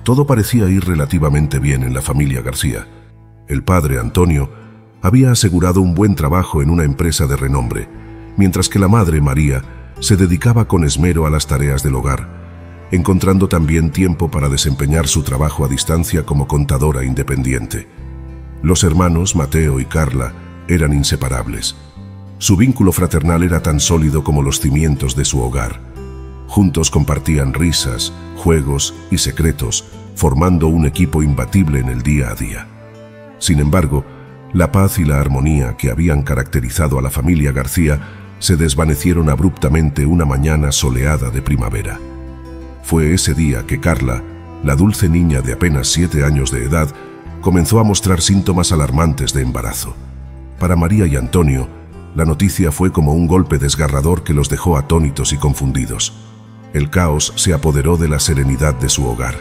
todo parecía ir relativamente bien en la familia García. El padre, Antonio, había asegurado un buen trabajo en una empresa de renombre, mientras que la madre, María, se dedicaba con esmero a las tareas del hogar, encontrando también tiempo para desempeñar su trabajo a distancia como contadora independiente. Los hermanos, Mateo y Carla, eran inseparables. Su vínculo fraternal era tan sólido como los cimientos de su hogar. Juntos compartían risas, juegos y secretos, formando un equipo imbatible en el día a día. Sin embargo, la paz y la armonía que habían caracterizado a la familia García se desvanecieron abruptamente una mañana soleada de primavera. Fue ese día que Carla, la dulce niña de apenas 7 años de edad, comenzó a mostrar síntomas alarmantes de embarazo. Para María y Antonio, la noticia fue como un golpe desgarrador que los dejó atónitos y confundidos. El caos se apoderó de la serenidad de su hogar.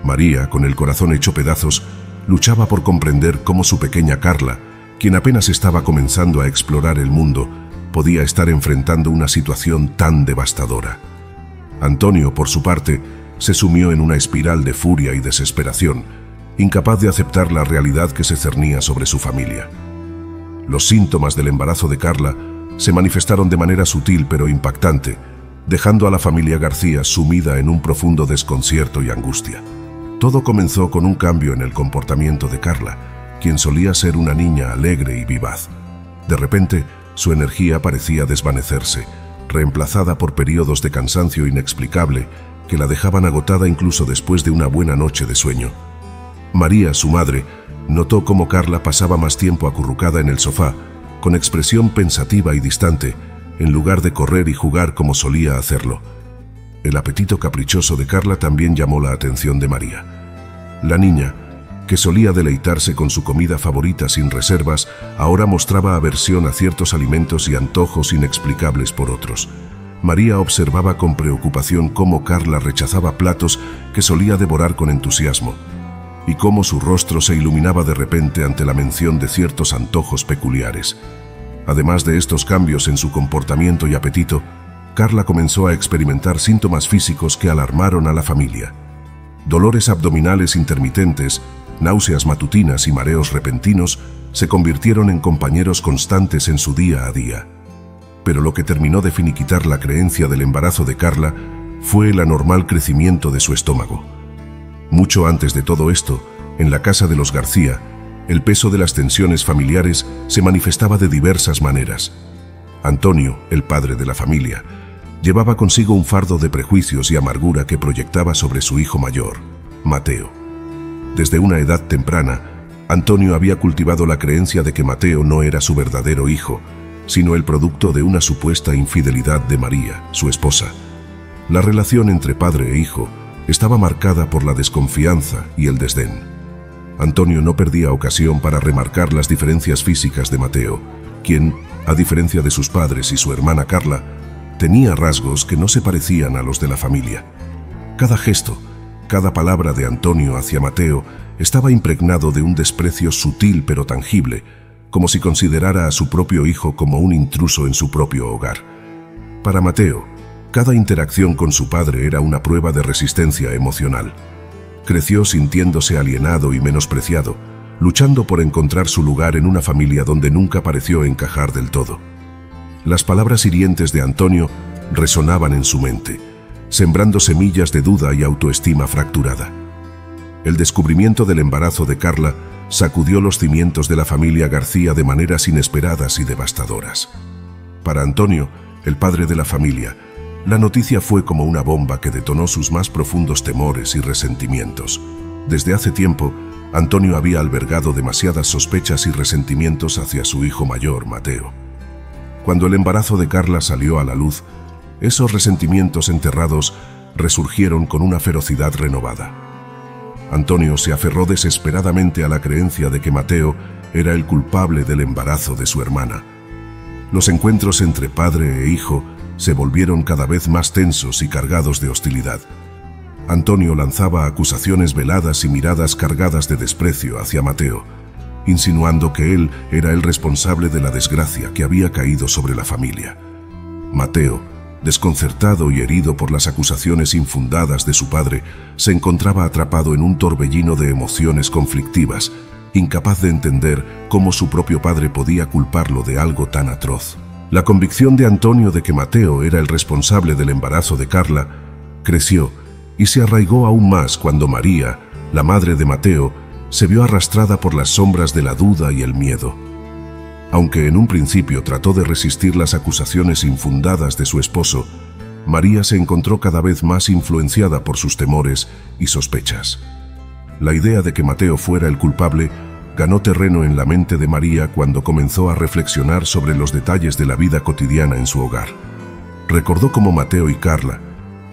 María, con el corazón hecho pedazos, luchaba por comprender cómo su pequeña Carla, quien apenas estaba comenzando a explorar el mundo, podía estar enfrentando una situación tan devastadora. Antonio, por su parte, se sumió en una espiral de furia y desesperación, incapaz de aceptar la realidad que se cernía sobre su familia. Los síntomas del embarazo de Carla se manifestaron de manera sutil pero impactante, dejando a la familia García sumida en un profundo desconcierto y angustia. Todo comenzó con un cambio en el comportamiento de Carla, quien solía ser una niña alegre y vivaz. De repente, su energía parecía desvanecerse, reemplazada por periodos de cansancio inexplicable que la dejaban agotada incluso después de una buena noche de sueño. María, su madre, notó cómo Carla pasaba más tiempo acurrucada en el sofá, con expresión pensativa y distante, en lugar de correr y jugar como solía hacerlo. El apetito caprichoso de Carla también llamó la atención de María. La niña, que solía deleitarse con su comida favorita sin reservas, ahora mostraba aversión a ciertos alimentos y antojos inexplicables por otros. María observaba con preocupación cómo Carla rechazaba platos que solía devorar con entusiasmo, y cómo su rostro se iluminaba de repente ante la mención de ciertos antojos peculiares. Además de estos cambios en su comportamiento y apetito, Carla comenzó a experimentar síntomas físicos que alarmaron a la familia. Dolores abdominales intermitentes, náuseas matutinas y mareos repentinos se convirtieron en compañeros constantes en su día a día. Pero lo que terminó de finiquitar la creencia del embarazo de Carla fue el anormal crecimiento de su estómago. Mucho antes de todo esto, en la casa de los García, el peso de las tensiones familiares se manifestaba de diversas maneras. Antonio, el padre de la familia, llevaba consigo un fardo de prejuicios y amargura que proyectaba sobre su hijo mayor, Mateo. Desde una edad temprana, Antonio había cultivado la creencia de que Mateo no era su verdadero hijo, sino el producto de una supuesta infidelidad de María, su esposa. La relación entre padre e hijo estaba marcada por la desconfianza y el desdén. Antonio no perdía ocasión para remarcar las diferencias físicas de Mateo, quien, a diferencia de sus padres y su hermana Carla, tenía rasgos que no se parecían a los de la familia. Cada gesto, cada palabra de Antonio hacia Mateo estaba impregnado de un desprecio sutil pero tangible, como si considerara a su propio hijo como un intruso en su propio hogar. Para Mateo, cada interacción con su padre era una prueba de resistencia emocional. Creció sintiéndose alienado y menospreciado, luchando por encontrar su lugar en una familia donde nunca pareció encajar del todo. Las palabras hirientes de Antonio resonaban en su mente, sembrando semillas de duda y autoestima fracturada. El descubrimiento del embarazo de Carla sacudió los cimientos de la familia García de maneras inesperadas y devastadoras. Para Antonio, el padre de la familia, la noticia fue como una bomba que detonó sus más profundos temores y resentimientos. Desde hace tiempo, Antonio había albergado demasiadas sospechas y resentimientos hacia su hijo mayor, Mateo. Cuando el embarazo de Carla salió a la luz, esos resentimientos enterrados resurgieron con una ferocidad renovada. Antonio se aferró desesperadamente a la creencia de que Mateo era el culpable del embarazo de su hermana. Los encuentros entre padre e hijo se volvieron cada vez más tensos y cargados de hostilidad. Antonio lanzaba acusaciones veladas y miradas cargadas de desprecio hacia Mateo, insinuando que él era el responsable de la desgracia que había caído sobre la familia. Mateo, Desconcertado y herido por las acusaciones infundadas de su padre, se encontraba atrapado en un torbellino de emociones conflictivas, incapaz de entender cómo su propio padre podía culparlo de algo tan atroz. La convicción de Antonio de que Mateo era el responsable del embarazo de Carla creció y se arraigó aún más cuando María, la madre de Mateo, se vio arrastrada por las sombras de la duda y el miedo. Aunque en un principio trató de resistir las acusaciones infundadas de su esposo, María se encontró cada vez más influenciada por sus temores y sospechas. La idea de que Mateo fuera el culpable ganó terreno en la mente de María cuando comenzó a reflexionar sobre los detalles de la vida cotidiana en su hogar. Recordó cómo Mateo y Carla,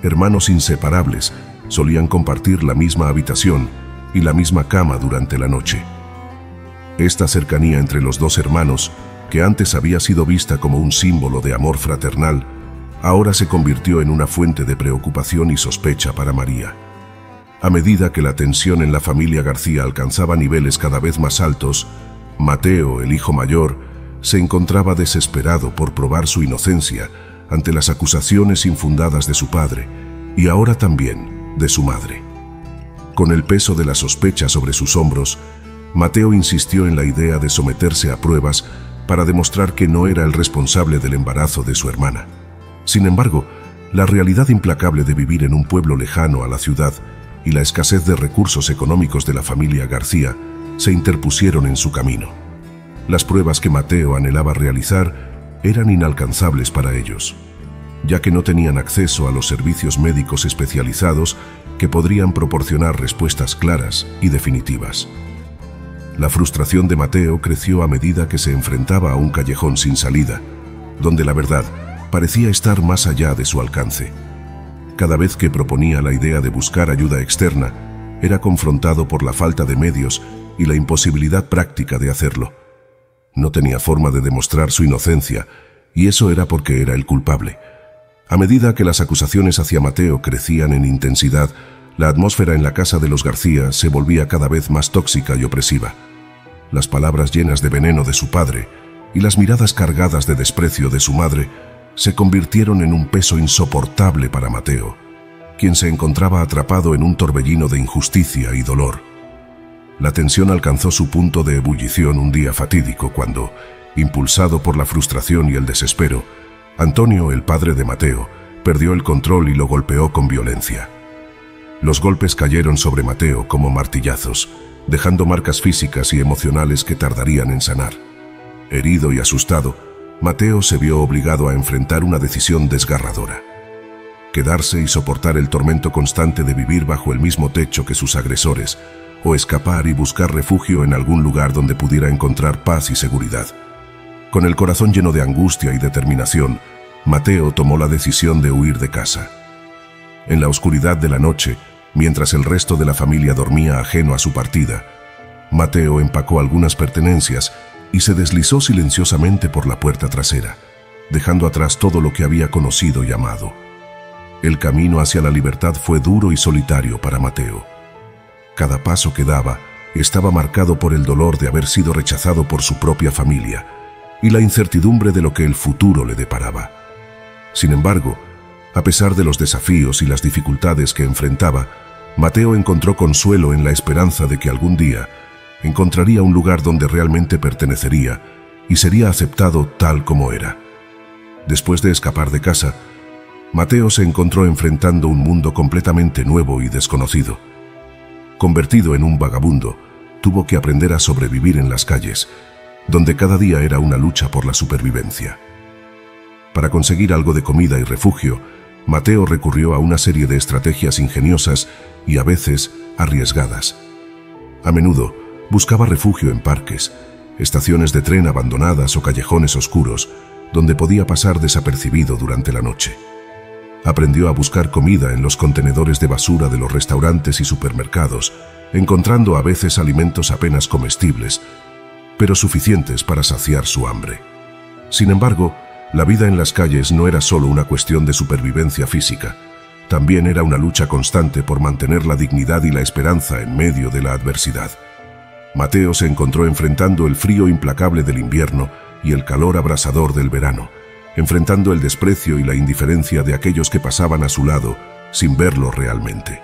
hermanos inseparables, solían compartir la misma habitación y la misma cama durante la noche. Esta cercanía entre los dos hermanos, que antes había sido vista como un símbolo de amor fraternal, ahora se convirtió en una fuente de preocupación y sospecha para María. A medida que la tensión en la familia García alcanzaba niveles cada vez más altos, Mateo, el hijo mayor, se encontraba desesperado por probar su inocencia ante las acusaciones infundadas de su padre y ahora también de su madre. Con el peso de la sospecha sobre sus hombros, Mateo insistió en la idea de someterse a pruebas para demostrar que no era el responsable del embarazo de su hermana. Sin embargo, la realidad implacable de vivir en un pueblo lejano a la ciudad y la escasez de recursos económicos de la familia García se interpusieron en su camino. Las pruebas que Mateo anhelaba realizar eran inalcanzables para ellos, ya que no tenían acceso a los servicios médicos especializados que podrían proporcionar respuestas claras y definitivas. La frustración de Mateo creció a medida que se enfrentaba a un callejón sin salida, donde la verdad parecía estar más allá de su alcance. Cada vez que proponía la idea de buscar ayuda externa, era confrontado por la falta de medios y la imposibilidad práctica de hacerlo. No tenía forma de demostrar su inocencia, y eso era porque era el culpable. A medida que las acusaciones hacia Mateo crecían en intensidad, la atmósfera en la casa de los García se volvía cada vez más tóxica y opresiva. Las palabras llenas de veneno de su padre y las miradas cargadas de desprecio de su madre se convirtieron en un peso insoportable para Mateo, quien se encontraba atrapado en un torbellino de injusticia y dolor. La tensión alcanzó su punto de ebullición un día fatídico cuando, impulsado por la frustración y el desespero, Antonio, el padre de Mateo, perdió el control y lo golpeó con violencia. Los golpes cayeron sobre Mateo como martillazos, dejando marcas físicas y emocionales que tardarían en sanar. Herido y asustado, Mateo se vio obligado a enfrentar una decisión desgarradora: quedarse y soportar el tormento constante de vivir bajo el mismo techo que sus agresores, o escapar y buscar refugio en algún lugar donde pudiera encontrar paz y seguridad. Con el corazón lleno de angustia y determinación, Mateo tomó la decisión de huir de casa. En la oscuridad de la noche, mientras el resto de la familia dormía ajeno a su partida, Mateo empacó algunas pertenencias y se deslizó silenciosamente por la puerta trasera, dejando atrás todo lo que había conocido y amado. El camino hacia la libertad fue duro y solitario para Mateo. Cada paso que daba estaba marcado por el dolor de haber sido rechazado por su propia familia y la incertidumbre de lo que el futuro le deparaba. Sin embargo, a pesar de los desafíos y las dificultades que enfrentaba, Mateo encontró consuelo en la esperanza de que algún día encontraría un lugar donde realmente pertenecería y sería aceptado tal como era. Después de escapar de casa, Mateo se encontró enfrentando un mundo completamente nuevo y desconocido. Convertido en un vagabundo, tuvo que aprender a sobrevivir en las calles, donde cada día era una lucha por la supervivencia. Para conseguir algo de comida y refugio, Mateo recurrió a una serie de estrategias ingeniosas y a veces arriesgadas. A menudo buscaba refugio en parques, estaciones de tren abandonadas o callejones oscuros, donde podía pasar desapercibido durante la noche. Aprendió a buscar comida en los contenedores de basura de los restaurantes y supermercados, encontrando a veces alimentos apenas comestibles, pero suficientes para saciar su hambre. Sin embargo, la vida en las calles no era solo una cuestión de supervivencia física, también era una lucha constante por mantener la dignidad y la esperanza en medio de la adversidad. Mateo se encontró enfrentando el frío implacable del invierno y el calor abrasador del verano, enfrentando el desprecio y la indiferencia de aquellos que pasaban a su lado sin verlo realmente.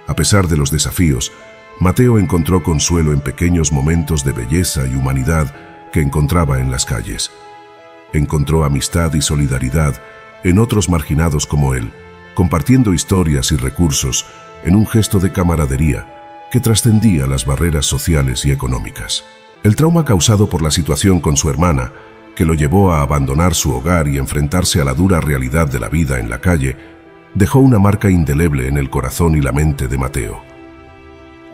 A pesar de los desafíos, Mateo encontró consuelo en pequeños momentos de belleza y humanidad que encontraba en las calles. Encontró amistad y solidaridad en otros marginados como él, compartiendo historias y recursos en un gesto de camaradería que trascendía las barreras sociales y económicas. El trauma causado por la situación con su hermana, que lo llevó a abandonar su hogar y enfrentarse a la dura realidad de la vida en la calle, dejó una marca indeleble en el corazón y la mente de Mateo.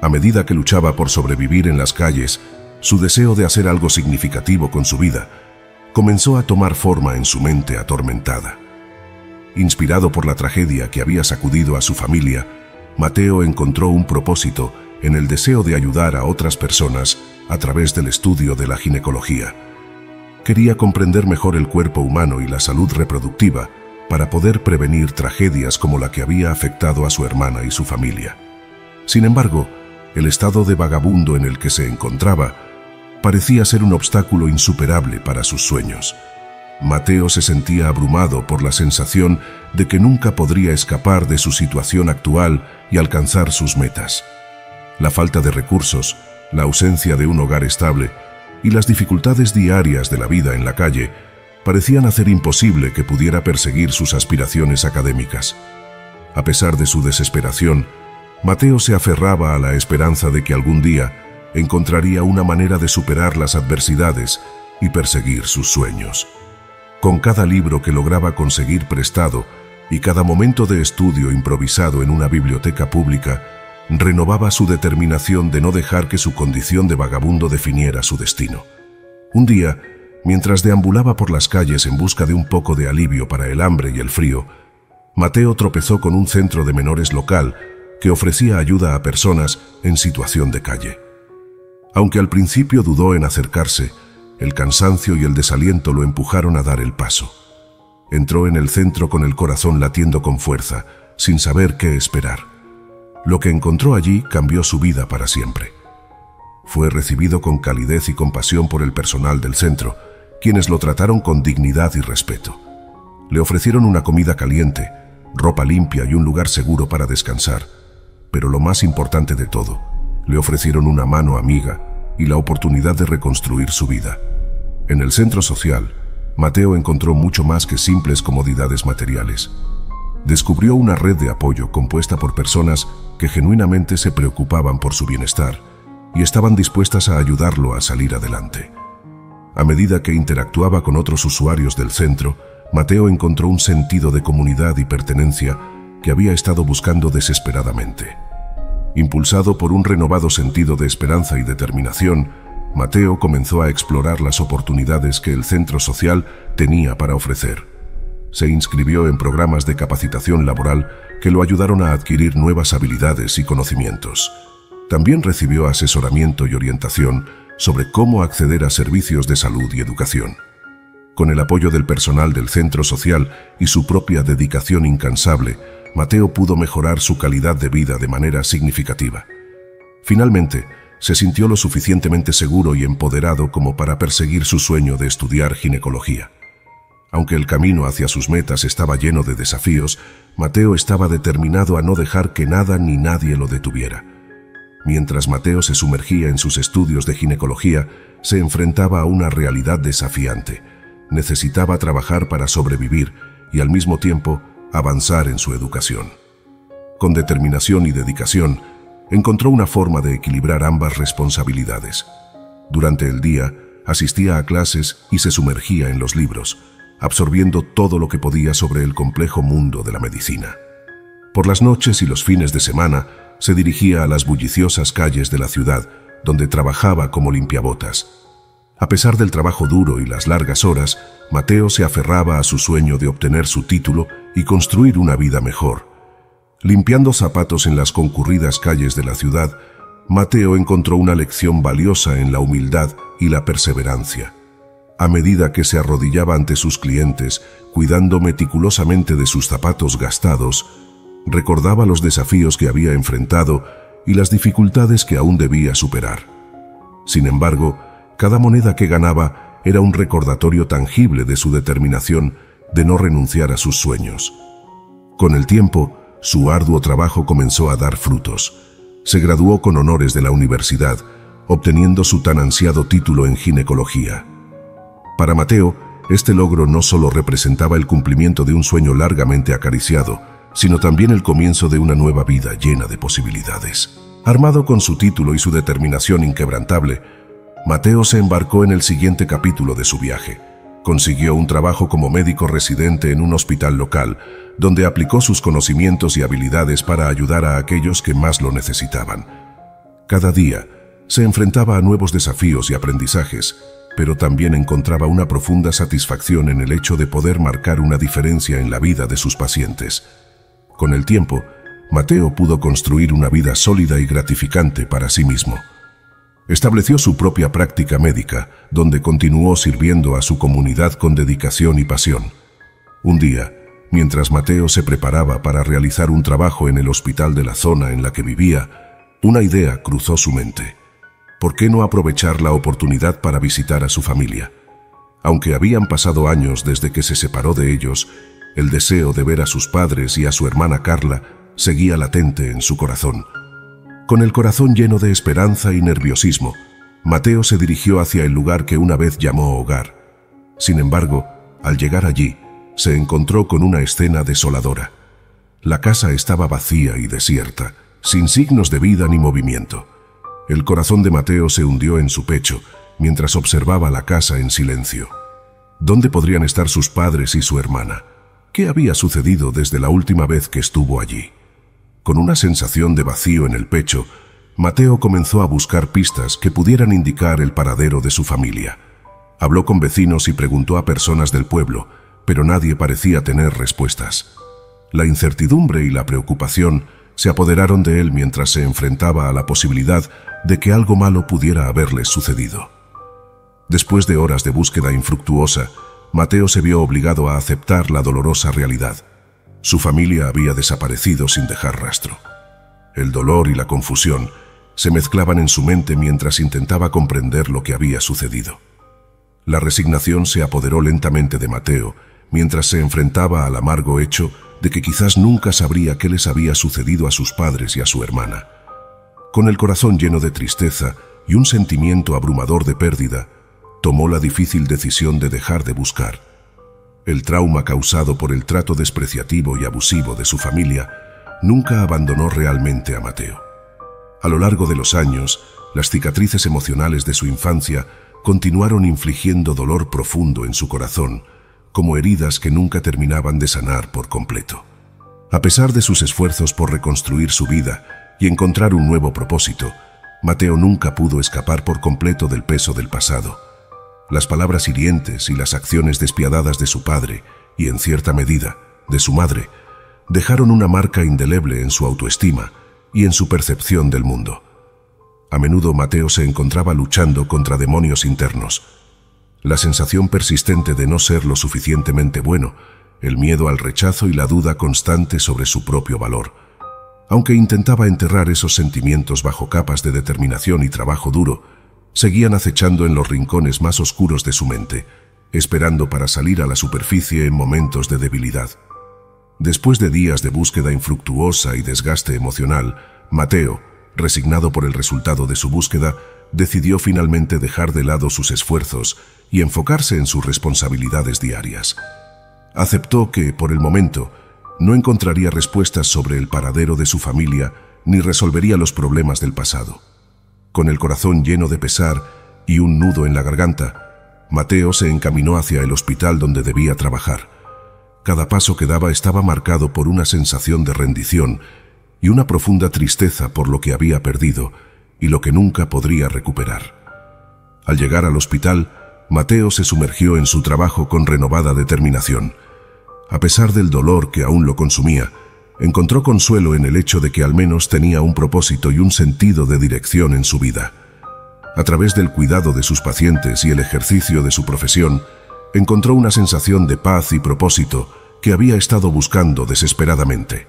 A medida que luchaba por sobrevivir en las calles, su deseo de hacer algo significativo con su vida comenzó a tomar forma en su mente atormentada. Inspirado por la tragedia que había sacudido a su familia, Mateo encontró un propósito en el deseo de ayudar a otras personas a través del estudio de la ginecología. Quería comprender mejor el cuerpo humano y la salud reproductiva para poder prevenir tragedias como la que había afectado a su hermana y su familia. Sin embargo, el estado de vagabundo en el que se encontraba parecía ser un obstáculo insuperable para sus sueños. Mateo se sentía abrumado por la sensación de que nunca podría escapar de su situación actual y alcanzar sus metas. La falta de recursos, la ausencia de un hogar estable y las dificultades diarias de la vida en la calle parecían hacer imposible que pudiera perseguir sus aspiraciones académicas. A pesar de su desesperación, Mateo se aferraba a la esperanza de que algún día encontraría una manera de superar las adversidades y perseguir sus sueños. Con cada libro que lograba conseguir prestado y cada momento de estudio improvisado en una biblioteca pública, renovaba su determinación de no dejar que su condición de vagabundo definiera su destino. Un día, mientras deambulaba por las calles en busca de un poco de alivio para el hambre y el frío, Mateo tropezó con un centro de menores local que ofrecía ayuda a personas en situación de calle. Aunque al principio dudó en acercarse, el cansancio y el desaliento lo empujaron a dar el paso. Entró en el centro con el corazón latiendo con fuerza, sin saber qué esperar. Lo que encontró allí cambió su vida para siempre. Fue recibido con calidez y compasión por el personal del centro, quienes lo trataron con dignidad y respeto. Le ofrecieron una comida caliente, ropa limpia y un lugar seguro para descansar. Pero lo más importante de todo, le ofrecieron una mano amiga y la oportunidad de reconstruir su vida. En el centro social, Mateo encontró mucho más que simples comodidades materiales. Descubrió una red de apoyo compuesta por personas que genuinamente se preocupaban por su bienestar y estaban dispuestas a ayudarlo a salir adelante. A medida que interactuaba con otros usuarios del centro, Mateo encontró un sentido de comunidad y pertenencia que había estado buscando desesperadamente. Impulsado por un renovado sentido de esperanza y determinación, Mateo comenzó a explorar las oportunidades que el centro social tenía para ofrecer. Se inscribió en programas de capacitación laboral que lo ayudaron a adquirir nuevas habilidades y conocimientos. También recibió asesoramiento y orientación sobre cómo acceder a servicios de salud y educación. Con el apoyo del personal del centro social y su propia dedicación incansable, Mateo pudo mejorar su calidad de vida de manera significativa. Finalmente, se sintió lo suficientemente seguro y empoderado como para perseguir su sueño de estudiar ginecología. Aunque el camino hacia sus metas estaba lleno de desafíos, Mateo estaba determinado a no dejar que nada ni nadie lo detuviera. Mientras Mateo se sumergía en sus estudios de ginecología, se enfrentaba a una realidad desafiante. Necesitaba trabajar para sobrevivir y al mismo tiempo avanzar en su educación. Con determinación y dedicación, encontró una forma de equilibrar ambas responsabilidades. Durante el día, asistía a clases y se sumergía en los libros, absorbiendo todo lo que podía sobre el complejo mundo de la medicina. Por las noches y los fines de semana, se dirigía a las bulliciosas calles de la ciudad, donde trabajaba como limpiabotas. A pesar del trabajo duro y las largas horas, Mateo se aferraba a su sueño de obtener su título y construir una vida mejor. Limpiando zapatos en las concurridas calles de la ciudad, Mateo encontró una lección valiosa en la humildad y la perseverancia. A medida que se arrodillaba ante sus clientes, cuidando meticulosamente de sus zapatos gastados, recordaba los desafíos que había enfrentado y las dificultades que aún debía superar. Sin embargo, cada moneda que ganaba era un recordatorio tangible de su determinación de no renunciar a sus sueños. Con el tiempo, su arduo trabajo comenzó a dar frutos. Se graduó con honores de la universidad, obteniendo su tan ansiado título en ginecología. Para Mateo, este logro no solo representaba el cumplimiento de un sueño largamente acariciado, sino también el comienzo de una nueva vida llena de posibilidades. Armado con su título y su determinación inquebrantable, Mateo se embarcó en el siguiente capítulo de su viaje. Consiguió un trabajo como médico residente en un hospital local, donde aplicó sus conocimientos y habilidades para ayudar a aquellos que más lo necesitaban. Cada día se enfrentaba a nuevos desafíos y aprendizajes, pero también encontraba una profunda satisfacción en el hecho de poder marcar una diferencia en la vida de sus pacientes. Con el tiempo, Mateo pudo construir una vida sólida y gratificante para sí mismo. Estableció su propia práctica médica, donde continuó sirviendo a su comunidad con dedicación y pasión. Un día, mientras Mateo se preparaba para realizar un trabajo en el hospital de la zona en la que vivía, una idea cruzó su mente. ¿Por qué no aprovechar la oportunidad para visitar a su familia? Aunque habían pasado años desde que se separó de ellos, el deseo de ver a sus padres y a su hermana Carla seguía latente en su corazón. Con el corazón lleno de esperanza y nerviosismo, Mateo se dirigió hacia el lugar que una vez llamó hogar. Sin embargo, al llegar allí, se encontró con una escena desoladora. La casa estaba vacía y desierta, sin signos de vida ni movimiento. El corazón de Mateo se hundió en su pecho mientras observaba la casa en silencio. ¿Dónde podrían estar sus padres y su hermana? ¿Qué había sucedido desde la última vez que estuvo allí? Con una sensación de vacío en el pecho, Mateo comenzó a buscar pistas que pudieran indicar el paradero de su familia. Habló con vecinos y preguntó a personas del pueblo, pero nadie parecía tener respuestas. La incertidumbre y la preocupación se apoderaron de él mientras se enfrentaba a la posibilidad de que algo malo pudiera haberles sucedido. Después de horas de búsqueda infructuosa, Mateo se vio obligado a aceptar la dolorosa realidad. Su familia había desaparecido sin dejar rastro. El dolor y la confusión se mezclaban en su mente mientras intentaba comprender lo que había sucedido. La resignación se apoderó lentamente de Mateo mientras se enfrentaba al amargo hecho de que quizás nunca sabría qué les había sucedido a sus padres y a su hermana. Con el corazón lleno de tristeza y un sentimiento abrumador de pérdida, tomó la difícil decisión de dejar de buscar. El trauma causado por el trato despreciativo y abusivo de su familia nunca abandonó realmente a Mateo. A lo largo de los años, las cicatrices emocionales de su infancia continuaron infligiendo dolor profundo en su corazón, como heridas que nunca terminaban de sanar por completo. A pesar de sus esfuerzos por reconstruir su vida y encontrar un nuevo propósito, Mateo nunca pudo escapar por completo del peso del pasado. Las palabras hirientes y las acciones despiadadas de su padre, y en cierta medida, de su madre, dejaron una marca indeleble en su autoestima y en su percepción del mundo. A menudo Mateo se encontraba luchando contra demonios internos. La sensación persistente de no ser lo suficientemente bueno, el miedo al rechazo y la duda constante sobre su propio valor. Aunque intentaba enterrar esos sentimientos bajo capas de determinación y trabajo duro, seguían acechando en los rincones más oscuros de su mente, esperando para salir a la superficie en momentos de debilidad. Después de días de búsqueda infructuosa y desgaste emocional, Mateo, resignado por el resultado de su búsqueda, decidió finalmente dejar de lado sus esfuerzos y enfocarse en sus responsabilidades diarias. Aceptó que, por el momento, no encontraría respuestas sobre el paradero de su familia ni resolvería los problemas del pasado. Con el corazón lleno de pesar y un nudo en la garganta, Mateo se encaminó hacia el hospital donde debía trabajar. Cada paso que daba estaba marcado por una sensación de rendición y una profunda tristeza por lo que había perdido y lo que nunca podría recuperar. Al llegar al hospital, Mateo se sumergió en su trabajo con renovada determinación. A pesar del dolor que aún lo consumía, encontró consuelo en el hecho de que al menos tenía un propósito y un sentido de dirección en su vida. A través del cuidado de sus pacientes y el ejercicio de su profesión, encontró una sensación de paz y propósito que había estado buscando desesperadamente.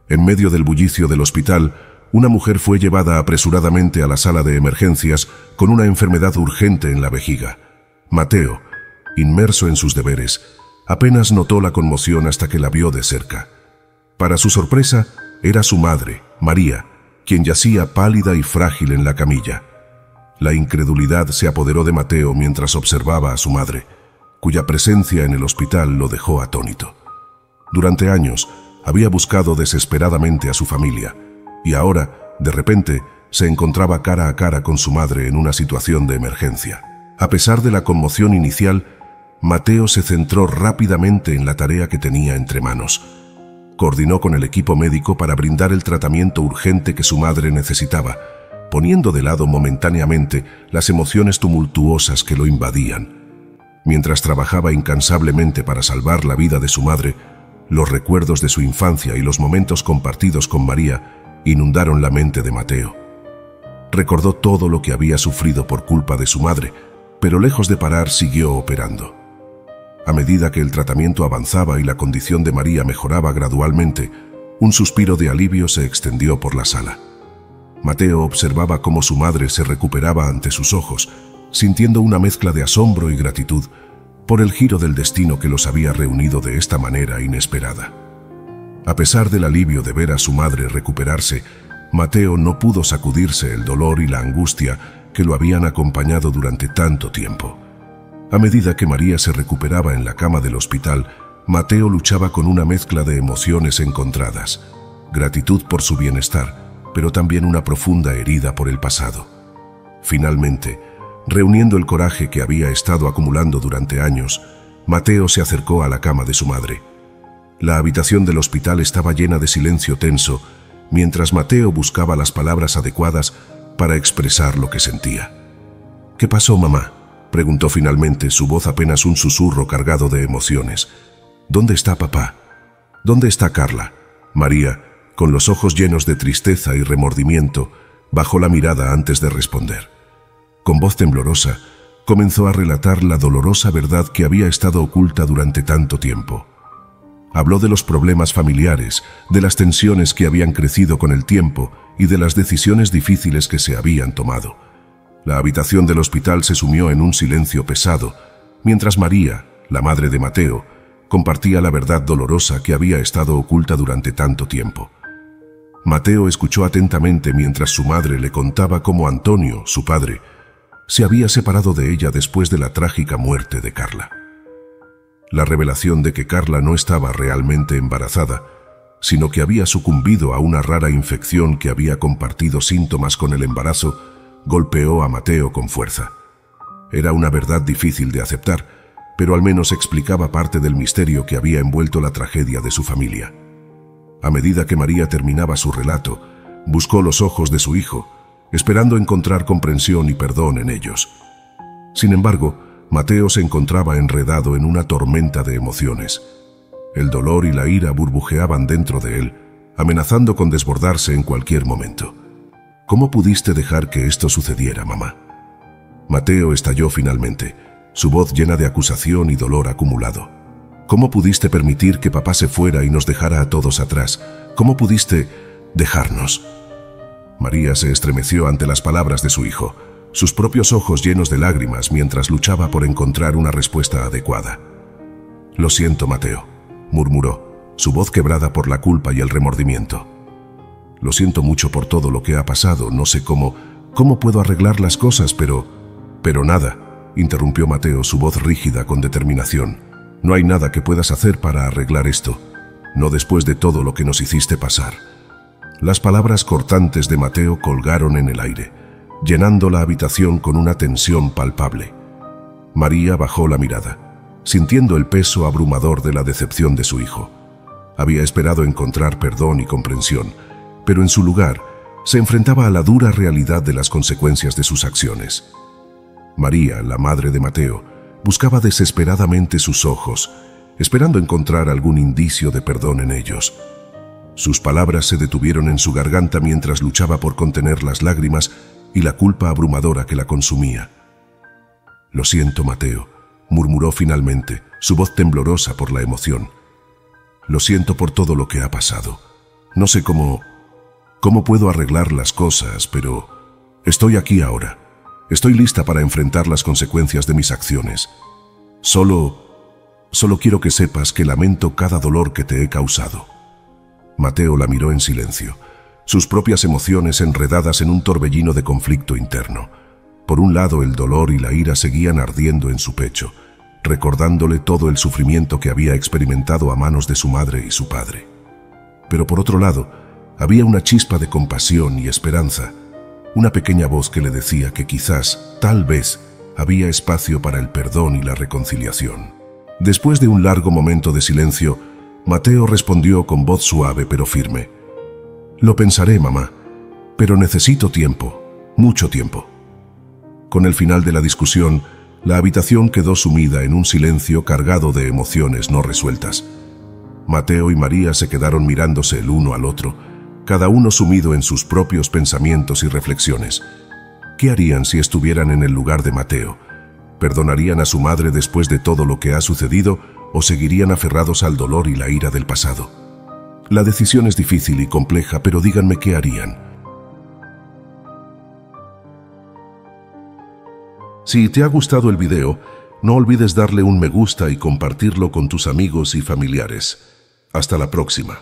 En medio del bullicio del hospital, una mujer fue llevada apresuradamente a la sala de emergencias con una enfermedad urgente en la vejiga. Mateo, inmerso en sus deberes, apenas notó la conmoción hasta que la vio de cerca. Para su sorpresa, era su madre, María, quien yacía pálida y frágil en la camilla. La incredulidad se apoderó de Mateo mientras observaba a su madre, cuya presencia en el hospital lo dejó atónito. Durante años, había buscado desesperadamente a su familia, y ahora, de repente, se encontraba cara a cara con su madre en una situación de emergencia. A pesar de la conmoción inicial, Mateo se centró rápidamente en la tarea que tenía entre manos. Coordinó con el equipo médico para brindar el tratamiento urgente que su madre necesitaba, poniendo de lado momentáneamente las emociones tumultuosas que lo invadían. Mientras trabajaba incansablemente para salvar la vida de su madre, los recuerdos de su infancia y los momentos compartidos con María inundaron la mente de Mateo. Recordó todo lo que había sufrido por culpa de su madre, pero lejos de parar siguió operando. A medida que el tratamiento avanzaba y la condición de María mejoraba gradualmente, un suspiro de alivio se extendió por la sala. Mateo observaba cómo su madre se recuperaba ante sus ojos, sintiendo una mezcla de asombro y gratitud por el giro del destino que los había reunido de esta manera inesperada. A pesar del alivio de ver a su madre recuperarse, Mateo no pudo sacudirse el dolor y la angustia que lo habían acompañado durante tanto tiempo. A medida que María se recuperaba en la cama del hospital, Mateo luchaba con una mezcla de emociones encontradas: gratitud por su bienestar, pero también una profunda herida por el pasado. Finalmente, reuniendo el coraje que había estado acumulando durante años, Mateo se acercó a la cama de su madre. La habitación del hospital estaba llena de silencio tenso, mientras Mateo buscaba las palabras adecuadas para expresar lo que sentía. «¿Qué pasó, mamá?», preguntó finalmente, su voz apenas un susurro cargado de emociones. «¿Dónde está papá? ¿Dónde está Carla?». María, con los ojos llenos de tristeza y remordimiento, bajó la mirada antes de responder. Con voz temblorosa, comenzó a relatar la dolorosa verdad que había estado oculta durante tanto tiempo. Habló de los problemas familiares, de las tensiones que habían crecido con el tiempo y de las decisiones difíciles que se habían tomado. La habitación del hospital se sumió en un silencio pesado, mientras María, la madre de Mateo, compartía la verdad dolorosa que había estado oculta durante tanto tiempo. Mateo escuchó atentamente mientras su madre le contaba cómo Antonio, su padre, se había separado de ella después de la trágica muerte de Carla. La revelación de que Carla no estaba realmente embarazada, sino que había sucumbido a una rara infección que había compartido síntomas con el embarazo, golpeó a Mateo con fuerza. Era una verdad difícil de aceptar, pero al menos explicaba parte del misterio que había envuelto la tragedia de su familia. A medida que María terminaba su relato, buscó los ojos de su hijo, esperando encontrar comprensión y perdón en ellos. Sin embargo, Mateo se encontraba enredado en una tormenta de emociones. El dolor y la ira burbujeaban dentro de él, amenazando con desbordarse en cualquier momento. «¿Cómo pudiste dejar que esto sucediera, mamá?». Mateo estalló finalmente, su voz llena de acusación y dolor acumulado. «¿Cómo pudiste permitir que papá se fuera y nos dejara a todos atrás? ¿Cómo pudiste dejarnos?». María se estremeció ante las palabras de su hijo, sus propios ojos llenos de lágrimas mientras luchaba por encontrar una respuesta adecuada. «Lo siento, Mateo», murmuró, su voz quebrada por la culpa y el remordimiento. «Lo siento mucho por todo lo que ha pasado, no sé cómo puedo arreglar las cosas, pero nada», interrumpió Mateo, su voz rígida con determinación. «No hay nada que puedas hacer para arreglar esto, no después de todo lo que nos hiciste pasar». Las palabras cortantes de Mateo colgaron en el aire, llenando la habitación con una tensión palpable. María bajó la mirada, sintiendo el peso abrumador de la decepción de su hijo. Había esperado encontrar perdón y comprensión, pero en su lugar se enfrentaba a la dura realidad de las consecuencias de sus acciones. María, la madre de Mateo, buscaba desesperadamente sus ojos, esperando encontrar algún indicio de perdón en ellos. Sus palabras se detuvieron en su garganta mientras luchaba por contener las lágrimas y la culpa abrumadora que la consumía. «Lo siento, Mateo», murmuró finalmente, su voz temblorosa por la emoción. «Lo siento por todo lo que ha pasado. No sé cómo puedo arreglar las cosas, pero estoy aquí ahora. Estoy lista para enfrentar las consecuencias de mis acciones. Solo quiero que sepas que lamento cada dolor que te he causado. Mateo la miró en silencio, sus propias emociones enredadas en un torbellino de conflicto interno. Por un lado, el dolor y la ira seguían ardiendo en su pecho, recordándole todo el sufrimiento que había experimentado a manos de su madre y su padre. Pero por otro lado, había una chispa de compasión y esperanza, una pequeña voz que le decía que quizás, tal vez, había espacio para el perdón y la reconciliación. Después de un largo momento de silencio, Mateo respondió con voz suave pero firme: «Lo pensaré, mamá, pero necesito tiempo, mucho tiempo». Con el final de la discusión, la habitación quedó sumida en un silencio cargado de emociones no resueltas. Mateo y María se quedaron mirándose el uno al otro, cada uno sumido en sus propios pensamientos y reflexiones. ¿Qué harían si estuvieran en el lugar de Mateo? ¿Perdonarían a su madre después de todo lo que ha sucedido o seguirían aferrados al dolor y la ira del pasado? La decisión es difícil y compleja, pero díganme qué harían. Si te ha gustado el video, no olvides darle un me gusta y compartirlo con tus amigos y familiares. Hasta la próxima.